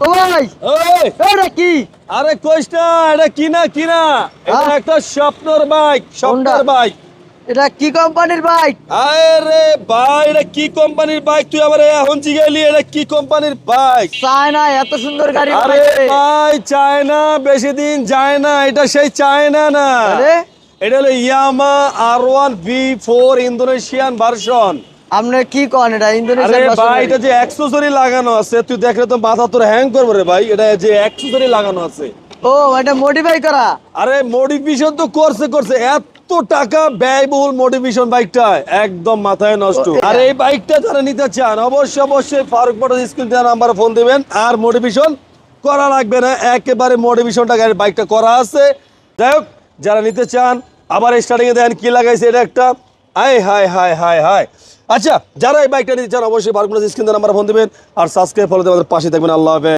ও ভাই ওই এটা কি? আরে কইস না, এটা কিনা এটা হ্যাঁ? একটা স্বপ্নের বাইক, স্বপ্নের Honda? বাইক। এটা কি কোম্পানির বাইক? আরে ভাই, এটা কি কোম্পানির বাইক? তুই আবার এখন জিগাইলি এটা কি কোম্পানির বাইক? চায়না এত সুন্দর গাড়ি আরে বানাইছে। ভাই, চায়না বেশি দিন যায় না, এটা সেই চায়না না। তাহলে এটা হলো ইয়ামা R1 V4 ইন্দোনেশিয়ান ভার্সন। আপনি কি কন এটা আরে ইন্দোনেশিয়ান ভাষা ভাই, এটা যে অ্যাক্সেসরি লাগানো আছে তুই দেখলে তো মাথা তোর হ্যাং করবে রে ভাই। এটা যে অ্যাক্সেসরি লাগানো আছে, ও এটা মডিফাই করা। আরে মডিফিকেশন তো করছে এত টাকা ব্যয়বহুল মডিফিকেশন বাইকটা একদম মাথায় নষ্ট। আর এই বাইকটা যারা নিতে চান অবশ্যই ফারুক মোটরস স্ক্রিন দেওয়া নাম্বারে ফোন দিবেন। আর মডিফিকেশন করা লাগবে না, একেবারে মডিফিকেশনটা গাড়ির বাইকটা করা আছে। যাই হোক, যারা নিতে চান, আবার স্টার্টিং এ দেখেন কি লাগাইছে, এটা একটা হাই। আচ্ছা, যারা এই বাইকটা নিতে চান অবশ্যই ফারুক মোটরস স্ক্রিন দেওয়া নাম্বারে ফোন দিবেন আর সাবস্ক্রাইব ফলো দিয়ে আমাদের পাশে থাকবেন। আল্লাহ হাফেজ।